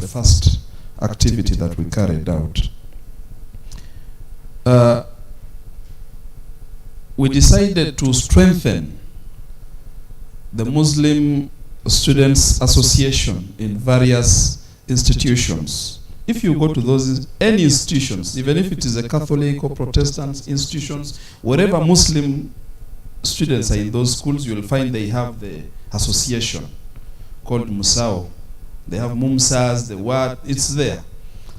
the first activity that we carried out. We decided to strengthen the Muslim Students Association in various institutions. If you go to those, any institutions, even if it is a Catholic or Protestant institutions, wherever Muslim students are in those schools, you will find they have the association called Musao. They have Mumsas, the word, it's there.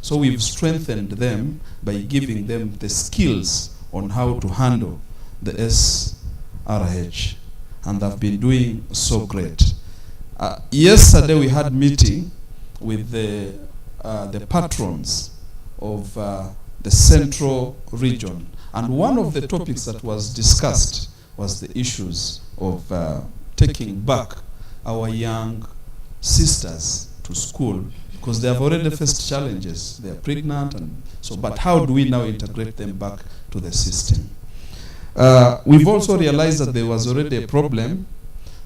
So we've strengthened them by giving them the skills on how to handle the SRH. And they've been doing so great. Yesterday we had meeting with the patrons of the central region. And one of the topics that was discussed was the issues of taking back our young sisters to school, because they have already faced challenges. They are pregnant, and so. But how do we now integrate them back to the system? We've also realized that there was already a problem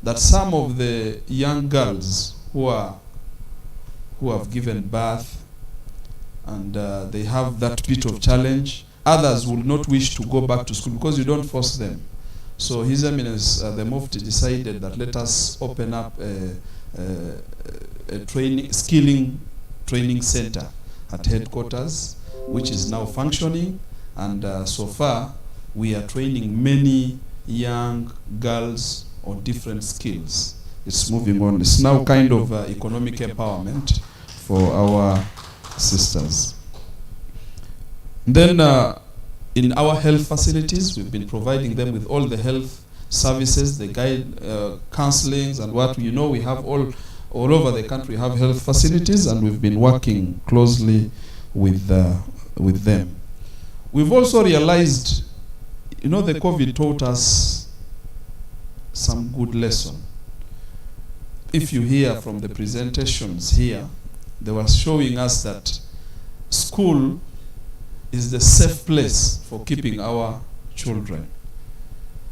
that some of the young girls who have given birth and they have that bit of challenge, others will not wish to go back to school because you don't force them. So His Eminence the Mufti decided that let us open up a skilling training center at headquarters, which is now functioning, and so far we are training many young girls on different skills. It's moving on. It's now kind of economic empowerment for our sisters. Then in our health facilities, we've been providing them with all the health services, the guide, counselings, and what you know, we have all over the country have health facilities, and we've been working closely with them. We've also realized, you know, the COVID taught us some good lesson. If you hear from the presentations here, they were showing us that school is the safe place for keeping our children.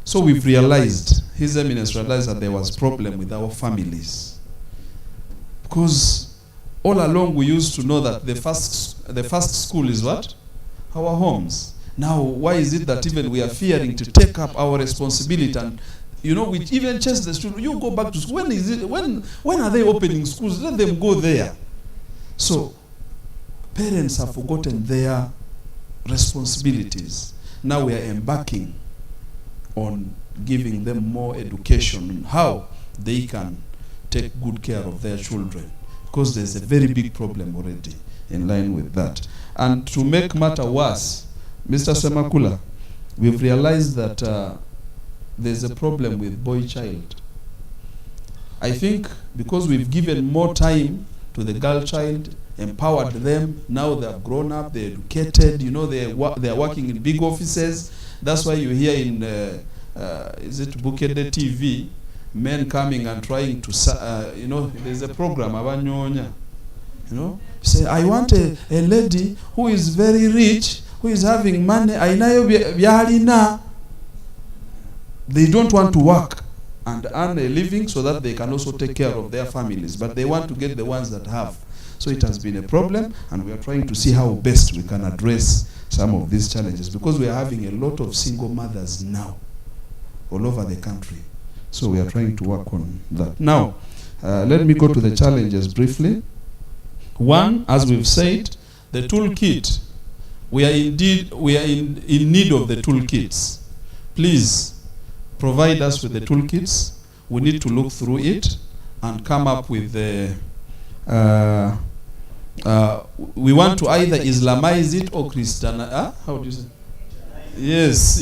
So we've realized, His Eminence realized that there was a problem with our families. Because all along we used to know that the first school is what? Our homes. Now, why is it that even we are fearing to take up our responsibility, and you know, we even chase the students, you go back to school. When is it? When are they opening schools? Let them go there. So parents have forgotten their responsibilities. Now we are embarking on giving them more education on how they can take good care of their children, because there's a very big problem already in line with that. And to make matter worse, Mr. Semakula, we've realized that there's a problem with boy child. I think because we've given more time to the girl child, empowered them, now they have grown up, they're educated, you know, they are working in big offices. That's why you hear in, is it Bukede TV, men coming and trying to, you know, there's a program, Abanyonya, you know, say, I want a lady who is very rich, who is having money, they don't want to work and earn a living so that they can also take care of their families, but they want to get the ones that have. So it has been a problem, and we are trying to see how best we can address some of these challenges, because we are having a lot of single mothers now all over the country. So we are trying to work on that. Now, let me go to the challenges briefly. One, as we've said, the toolkit. We are in need of the toolkits. Please provide us with the toolkits. We need to look through it and come up with the we want to either Islamize it or Christianize. How do you say? Yes.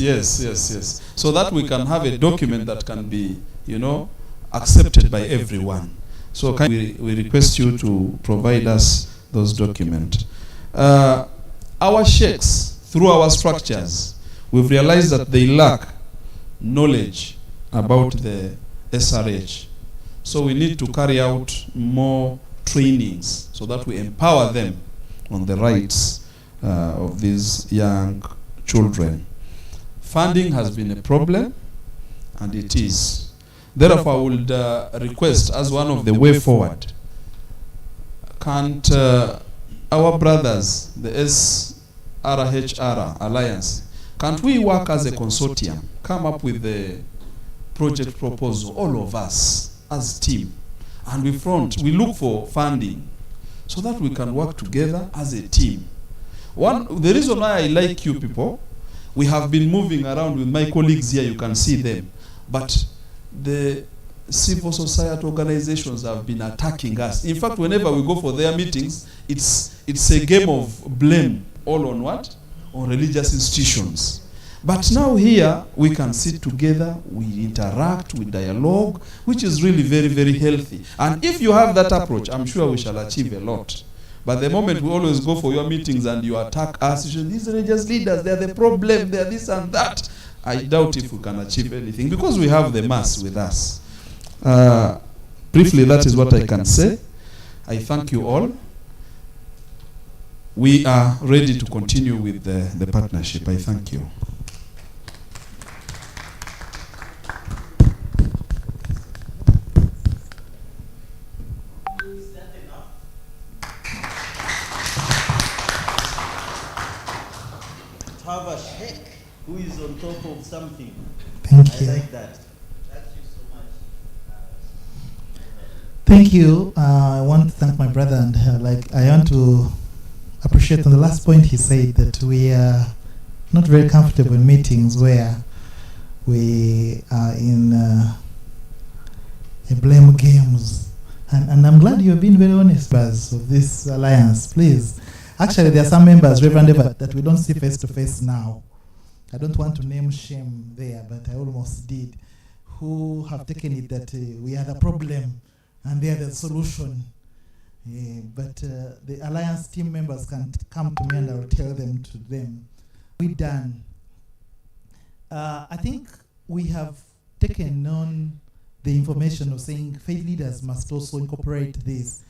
So that we can have a document that can be, you know, accepted by everyone. So we request you to provide us those documents. Our sheikhs, through our structures, we've realized that they lack knowledge about the SRH. So we need to carry out more trainings so that we empower them on the rights of these young children. Funding has been a problem, and it is. Therefore, I would request, as one of the way forward, can't our brothers, the SRHR Alliance, can't we work as a consortium, come up with the project proposal, all of us as a team, and we look for funding so that we can work together as a team. The reason why I like you people, we have been moving around with my colleagues here, you can see them, but the civil society organizations have been attacking us. In fact, whenever we go for their meetings, it's a game of blame, all on what? On religious institutions. But now here, we can sit together, we interact, we dialogue, which is really very, very healthy. And if you have that approach, I'm sure we shall achieve a lot. But the moment we always go for your meetings and you attack us, you say, these religious leaders, they're the problem, they're this and that, I doubt if we can achieve anything, because we have the mass with us. Briefly, that is what I can say. I thank you all. We are ready to continue with the partnership. I thank you. Have a sheikh who is on top of something. Thank you. I like that. Thank you so much. Thank you. I want to thank my brother, and I want to appreciate on the last point he said that we are not very comfortable in meetings where we are in blame games. And I'm glad you've been very honest, Baz, of this alliance. Please. Actually, there are some members, Reverend Eva, that we don't see face to face now. I don't want to name shame there, but I almost did, who have taken it that we are the problem and they are the solution. But the alliance team members can come to me and I'll tell them to them. We're done. I think we have taken on the information of saying faith leaders must also incorporate this.